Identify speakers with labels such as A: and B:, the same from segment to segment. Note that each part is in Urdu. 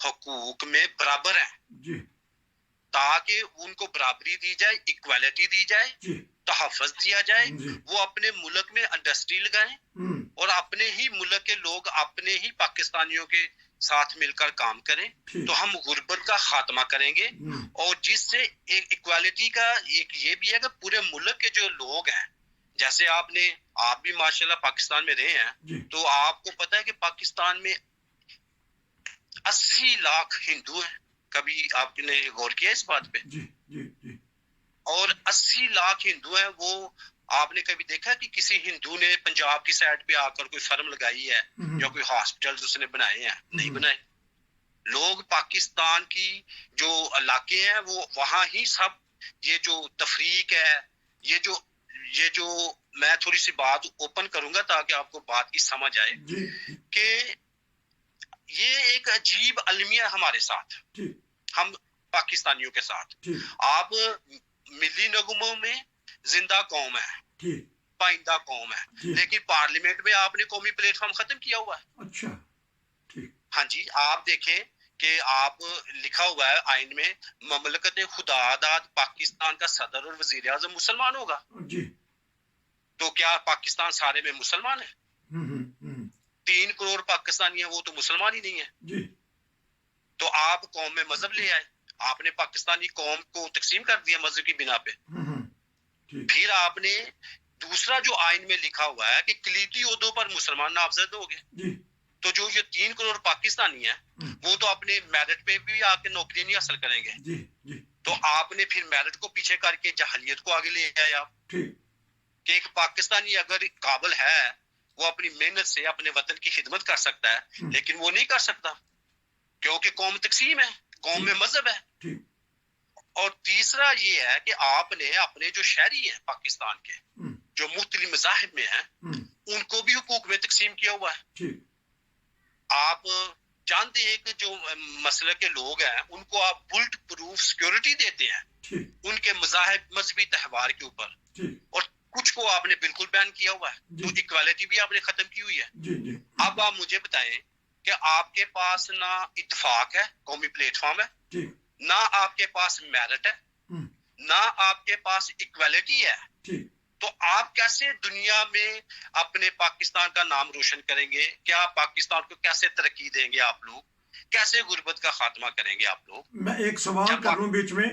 A: حقوق میں برابر ہیں
B: جی
A: تاکہ ان کو برابری دی جائے, ایکویلٹی دی جائے,
B: جی
A: تحفظ دیا جائے,
B: جی
A: وہ اپنے ملک میں انڈسٹری لگائیں اور اپنے ہی ملک کے لوگ اپنے ہی پاکستانیوں کے ساتھ مل کر کام کریں تو ہم غربت کا خاتمہ کریں گے. اور جس سے ایک ایکوالٹی کا ایک یہ بھی ہے کہ پورے ملک کے جو لوگ ہیں, جیسے آپ بھی ماشاءاللہ پاکستان میں رہے ہیں تو آپ کو پتا ہے کہ پاکستان میں 80 لاکھ ہندو ہیں. کبھی آپ نے غور کیا اس بات پہ؟
B: جی جی جی
A: اور 80 لاکھ ہندو ہیں. وہ آپ نے کبھی دیکھا کہ کسی ہندو نے پنجاب کی سائڈ پہ آ کر کوئی فرم لگائی ہے یا کوئی ہاسپٹل اس نے بنائے ہیں؟ نہیں بنائے. لوگ پاکستان کی جو علاقے ہیں وہ وہاں ہی سب یہ جو تفریق ہے, یہ جو میں تھوڑی سی بات اوپن کروں گا تاکہ آپ کو بات کی سمجھ آئے کہ یہ ایک عجیب المیہ ہمارے ساتھ, ہم پاکستانیوں کے ساتھ. آپ ملی نغموں میں زندہ قوم ہے, پائندہ قوم ہے, لیکن پارلیمنٹ میں آپ نے قومی پلیٹ فارم ختم کیا ہوا ہے.
B: اچھا ٹھیک.
A: ہاں جی, آپ دیکھیں کہ آپ لکھا ہوا ہے آئین میں مملکت خدا آزاد پاکستان کا صدر اور وزیر اعظم مسلمان ہوگا.
B: جی
A: تو کیا پاکستان سارے میں مسلمان ہے؟ 3 کروڑ پاکستانی ہیں, وہ تو مسلمان ہی نہیں ہے.
B: جی
A: تو آپ قوم میں مذہب لے آئے, آپ نے پاکستانی قوم کو تقسیم کر دیا مذہب کی بنا پہ. پھر آپ نے دوسرا جو آئین میں لکھا ہوا ہے کہ کلیدی عہدوں پر مسلمان نامزد ہو گئے. تو جو یہ 3 کروڑ پاکستانی ہیں وہ تو اپنے میرٹ پہ بھی آ کے نوکری نہیں حاصل کریں گے. تو آپ نے پھر میرٹ کو پیچھے کر کے جہلیت کو آگے لے آئے آپ کہ ایک پاکستانی اگر قابل ہے وہ اپنی محنت سے اپنے وطن کی خدمت کر سکتا ہے, لیکن وہ نہیں کر سکتا کیونکہ قوم تقسیم ہے, قوم میں مذہب ہے. اور تیسرا یہ ہے کہ آپ نے اپنے جو شہری ہیں پاکستان کے جو مختلف مذاہب میں ہیں ان کو بھی حقوق میں تقسیم کیا ہوا ہے. آپ چند ایک جو مسلک کے لوگ ہیں ان کو آپ بلٹ پروف سیکورٹی دیتے ہیں ان کے مذہبی تہوار کے اوپر, اور کچھ کو آپ نے بالکل بین کیا ہوا ہے. تو ایکوالٹی بھی آپ نے ختم کی ہوئی ہے. اب آپ مجھے بتائیں کہ آپ کے پاس نہ اتفاق ہے, قومی پلیٹ فارم ہے, نہ آپ کے پاس میرٹ ہے, نہ آپ کے پاس ایکوالٹی ہے, تو آپ کیسے دنیا میں اپنے پاکستان کا نام روشن کریں گے؟ کیا پاکستان کو کیسے ترقی دیں گے آپ لوگ؟ کیسے غربت کا خاتمہ کریں گے آپ لوگ؟
B: میں ایک سوال کر لوں بیچ میں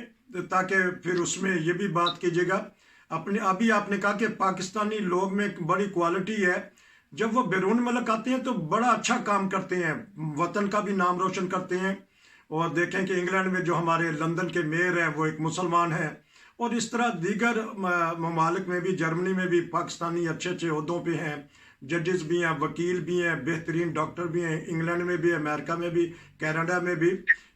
B: تاکہ پھر اس میں یہ بھی بات کیجیے گا. ابھی آپ نے کہا کہ پاکستانی لوگ میں ایک بڑی کوالٹی ہے, جب وہ بیرون ملک آتے ہیں تو بڑا اچھا کام کرتے ہیں, وطن کا بھی نام روشن کرتے ہیں. اور دیکھیں کہ انگلینڈ میں جو ہمارے لندن کے میئر ہیں وہ ایک مسلمان ہے, اور اس طرح دیگر ممالک میں بھی, جرمنی میں بھی پاکستانی اچھے اچھے عہدوں پہ ہیں, ججز بھی ہیں, وکیل بھی ہیں, بہترین ڈاکٹر بھی ہیں, انگلینڈ میں بھی, امریکہ میں بھی, کینیڈا میں بھی.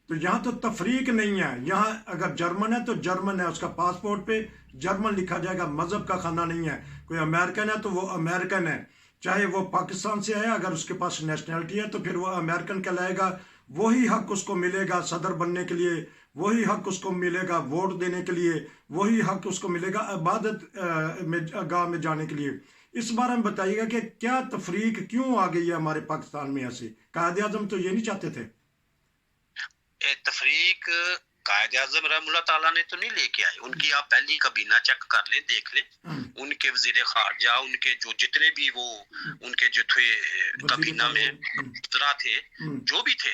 B: تو یہاں تو تفریق نہیں ہے. یہاں اگر جرمن ہے تو جرمن ہے, اس کا پاسپورٹ پہ جرمن لکھا جائے گا, مذہب کا خانہ نہیں ہے. کوئی امریکن ہے تو وہ امریکن ہے, چاہے وہ پاکستان سے آیا, اگر اس کے پاس نیشنلٹی ہے تو پھر وہ امریکن کہلائے گا. وہی حق اس کو ملے گا صدر بننے کے لیے, وہی حق اس کو ملے گا ووٹ دینے کے لیے, وہی حق اس کو ملے گا عبادت گاہ میں جانے کے لیے. اس بارے میں بتائیے گا کہ کیا تفریق کیوں آ گئی ہے ہمارے پاکستان میں ایسے؟ قائد اعظم تو یہ نہیں چاہتے تھے.
A: تفریق قائد اعظم رحم اللہ تعالیٰ نے تو نہیں لے کے آئے. ان کی آپ پہلی کابینہ چیک کر لیں, دیکھ لیں, ان کے وزیر خارجہ, ان کے جو جتنے بھی وہ ان کے جو تھے کابینہ میں وزراء تھے, جو بھی تھے,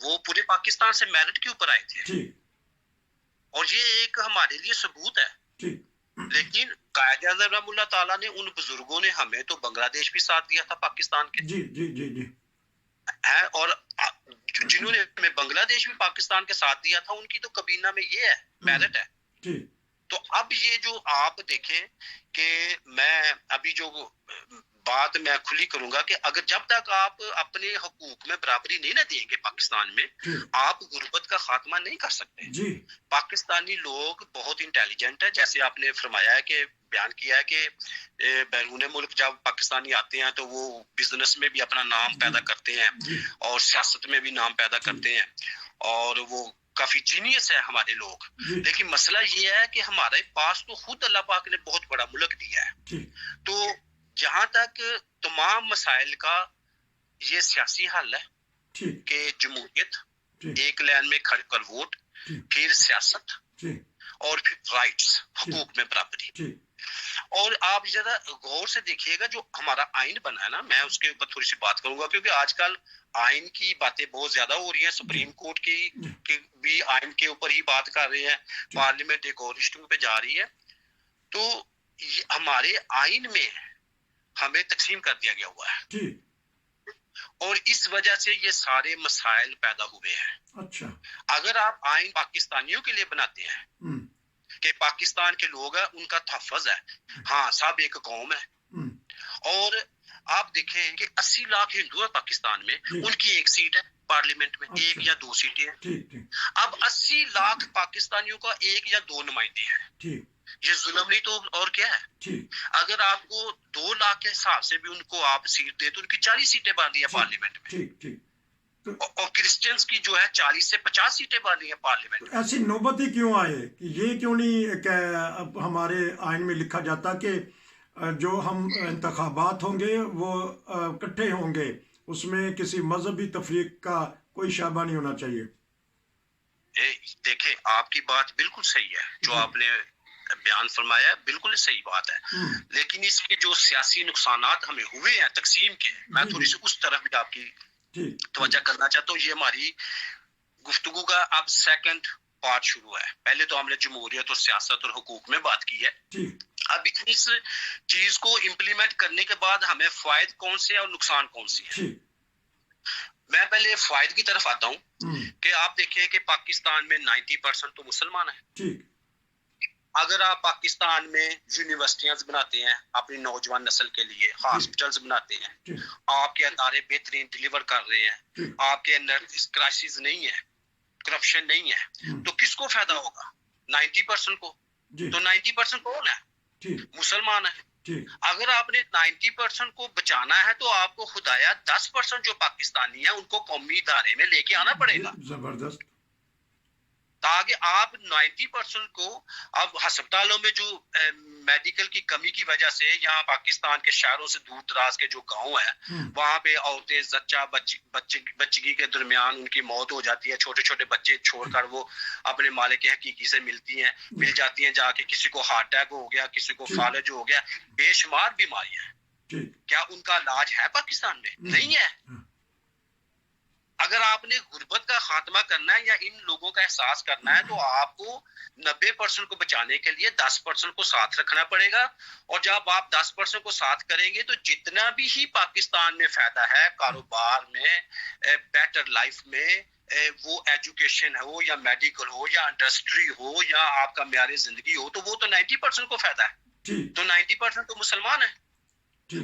A: وہ پورے پاکستان سے میرٹ کے اوپر آئے تھے, اور یہ ایک ہمارے لیے ثبوت ہے. لیکن قائد اعظم رحم اللہ تعالیٰ نے ان بزرگوں نے ہمیں تو بنگلہ دیش بھی ساتھ دیا تھا پاکستان کے, ہے, اور جنہوں نے ہمیں بنگلہ دیش بھی پاکستان کے ساتھ دیا تھا ان کی تو کابینہ میں یہ ہے, میرٹ ہے. تو اب یہ جو آپ دیکھیں کہ میں ابھی جو بات میں کھلی کروں گا کہ اگر جب تک آپ اپنے حقوق میں برابری نہیں نہ دیں گے پاکستان میں, آپ غربت کا خاتمہ نہیں کر سکتے. پاکستانی لوگ بہت انٹیلیجنٹ ہے, جیسے آپ نے فرمایا ہے کہ بیان کیا ہے کہ بیرون ملک جب پاکستانی آتے ہیں تو وہ بزنس میں بھی اپنا نام پیدا کرتے ہیں اور سیاست میں بھی نام پیدا کرتے ہیں, اور وہ کافی جینیس ہے ہمارے لوگ. لیکن مسئلہ یہ ہے کہ ہمارے پاس تو خود اللہ پاک نے بہت بڑا ملک دیا ہے. تو جہاں تک تمام مسائل کا یہ سیاسی حل ہے کہ جمہوریت, ایک لائن میں کھڑ کر ووٹ، پھر سیاست اور پھر رائٹس، حقوق میں برابری. اور آپ ذرا غور سے دیکھیے گا جو ہمارا آئین بنا ہے نا، میں اس کے اوپر تھوڑی سی بات کروں گا کیونکہ آج کل آئین کی باتیں بہت زیادہ ہو رہی ہیں. سپریم کورٹ کی بھی آئین کے اوپر ہی بات کر رہے ہیں، پارلیمنٹ ایک اور رشتوں پہ جا رہی ہے. تو ہمارے آئین میں ہمیں تقسیم کر دیا گیا ہوا ہے اور اس وجہ سے یہ سارے مسائل پیدا ہوئے ہیں.
B: اچھا،
A: اگر آپ آئین پاکستانیوں کے لیے بناتے ہیں کہ پاکستان کے لوگ ہیں، ان کا تحفظ ہے، ہاں سب ایک قوم ہے، اور آپ دیکھیں کہ 80 لاکھ ہندو ہیں پاکستان میں، ان کی ایک سیٹ ہے پارلیمنٹ میں، ایک یا دو سیٹیں ہیں. اب 80 لاکھ پاکستانیوں کا ایک یا دو نمائندے ہیں، یہ ظلم نہیں تو اور کیا ہے؟ اگر آپ کو 2 لاکھ کے حساب سے بھی ان کو آپ سیٹ دے تو ان کی 40 سیٹیں باندھی ہیں پارلیمنٹ میں، اور کرسچنز کی جو ہے 40 سے 50 سیٹیں باندھی ہیں پارلیمنٹ میں.
B: ایسی نوبت ہی کیوں آئے کہ یہ کیوں نہیں کہ اب ہمارے آئین میں لکھا جاتا کہ جو ہم انتخابات ہوں گے وہ اکٹھے ہوں گے، اس میں کسی مذہبی تفریق کا کوئی شائبہ نہیں ہونا چاہیے.
A: دیکھیں آپ کی بات بالکل صحیح ہے، جو آپ نے بیان فرمایا ہے بالکل صحیح بات ہے، لیکن اس کے جو سیاسی نقصانات ہمیں ہوئے ہیں تقسیم کے، میں تھوڑی سی اس طرف بھی آپ کی توجہ کرنا چاہتا ہوں. یہ ہماری گفتگو کا اب سیکنڈ پارٹ شروع ہے. پہلے تو ہم نے جمہوریت اور سیاست اور حقوق میں بات کی ہے، اب اس چیز کو امپلیمنٹ کرنے کے بعد ہمیں فوائد کون سے اور نقصان کون سے ہیں. میں پہلے فوائد کی طرف آتا ہوں کہ آپ دیکھیں کہ پاکستان میں 90% تو مسلمان ہیں. اگر آپ پاکستان میں یونیورسٹیاں بناتے ہیں اپنی نوجوان نسل کے لیے، ہاسپٹلز بناتے ہیں، آپ کے ادارے بہترین ڈیلیور کر رہے ہیں، آپ کے اندر کرائسس نہیں ہے، کرپشن نہیں ہے، تو کس کو فائدہ ہوگا؟ 90% کو. تو 90% کون ہے؟ مسلمان ہے. اگر آپ نے 90% کو بچانا ہے تو آپ کو خدایا 10% جو پاکستانی ہیں ان کو قومی ادارے میں لے کے آنا پڑے گا،
B: زبردست،
A: تاکہ آپ 90% کو، اب ہسپتالوں میں جو میڈیکل کی کمی کی وجہ سے یہاں پاکستان کے شہروں سے دور دراز کے جو گاؤں ہیں وہاں پہ عورتیں زچہ بچگی کے درمیان ان کی موت ہو جاتی ہے، چھوٹے چھوٹے بچے چھوڑ کر وہ اپنے مالک حقیقی سے مل جاتی ہیں، جا کے کسی کو ہارٹ اٹیک ہو گیا، کسی کو فالج ہو گیا، بے شمار بیماریاں ہیں. کیا ان کا علاج ہے پاکستان میں؟ نہیں ہے. اگر آپ نے غربت کا خاتمہ کرنا ہے یا ان لوگوں کا احساس کرنا ہے تو آپ کو 90% کو بچانے کے لیے 10% کو ساتھ رکھنا پڑے گا. اور جب آپ 10% کو ساتھ کریں گے تو جتنا بھی ہی پاکستان میں فائدہ ہے کاروبار میں، بیٹر لائف میں، وہ ایجوکیشن ہو یا میڈیکل ہو یا انڈسٹری ہو یا آپ کا معیار زندگی ہو، تو وہ تو 90% کو فائدہ ہے. تو 90% تو مسلمان ہے.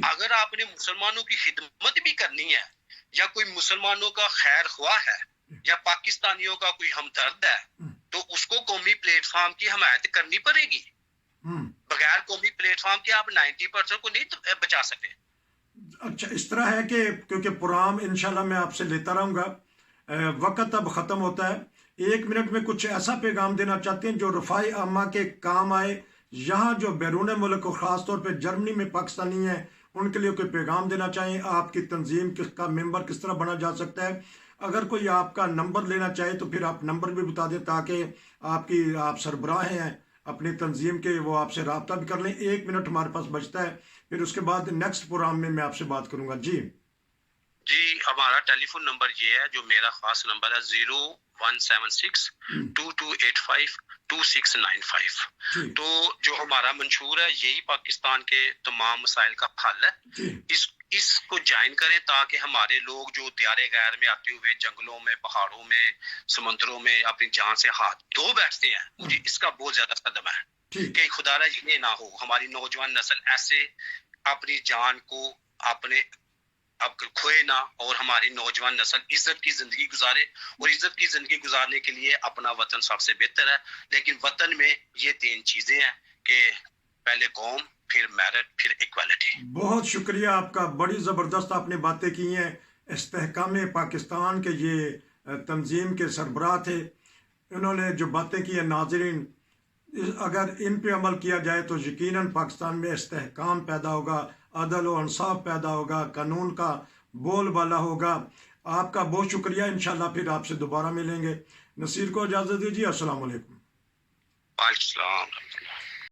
A: اگر آپ نے مسلمانوں کی خدمت بھی کرنی ہے یا کوئی مسلمانوں کا خیر خواہ ہے یا پاکستانیوں کا کوئی ہمدرد ہے تو اس کو قومی پلیٹ فارم کی حمایت کرنی پڑے گی. بغیر قومی پلیٹ فارم کے آپ 90% کو نہیں بچا سکتے.
B: اچھا، اس طرح ہے کہ کیونکہ پروگرام انشاءاللہ میں آپ سے لیتا رہوں گا، وقت اب ختم ہوتا ہے. 1 منٹ میں کچھ ایسا پیغام دینا چاہتے ہیں جو رفاع عامہ کے کام آئے، یہاں جو بیرون ملک اور خاص طور پہ جرمنی میں پاکستانی ہیں ان کے لیے کوئی پیغام دینا چاہیں؟ آپ کی تنظیم کا ممبر کس طرح بنا جا سکتا ہے؟ اگر کوئی آپ کا نمبر لینا چاہے تو پھر آپ نمبر بھی بتا دیں تاکہ آپ سربراہ ہیں اپنی تنظیم کے، وہ آپ سے رابطہ بھی کر لیں. 1 منٹ ہمارے پاس بچتا ہے، پھر اس کے بعد نیکسٹ پروگرام میں آپ سے بات کروں گا. جی
A: ہمارا ٹیلی فون نمبر یہ ہے جو میرا خاص نمبر ہے 017622852695. تو جو ہمارا منشور ہے یہی پاکستان کے تمام مسائل کا حل ہے. اس کو جوائن کریں تاکہ ہمارے لوگ جو دیار غیر میں آتے ہوئے جنگلوں میں، پہاڑوں میں، سمندروں میں اپنی جان سے ہاتھ دھو بیٹھتے ہیں، مجھے اس کا بہت زیادہ صدمہ ہے کہ خدا را یہ نہ ہو ہماری نوجوان نسل ایسے اپنی جان کو اپنے اب کھوئے نہ، اور ہماری نوجوان نسل عزت کی زندگی گزارے. اور عزت کی زندگی گزارنے کے لیے اپنا وطن سب سے بہتر ہے. لیکن وطن میں یہ 3 چیزیں ہیں کہ پہلے قوم، پھر میرٹ، پھر ایکوالٹی.
B: بہت شکریہ آپ کا، بڑی زبردست آپ نے باتیں کی ہیں. استحکام پاکستان کے یہ تنظیم کے سربراہ تھے، انہوں نے جو باتیں کی ہیں ناظرین، اگر ان پہ عمل کیا جائے تو یقیناً پاکستان میں استحکام پیدا ہوگا، عدل و انصاف پیدا ہوگا، قانون کا بول بالا ہوگا. آپ کا بہت شکریہ. انشاءاللہ پھر آپ سے دوبارہ ملیں گے. نصیر کو اجازت دیجیے. السلام علیکم.
A: وعلیکم السلام.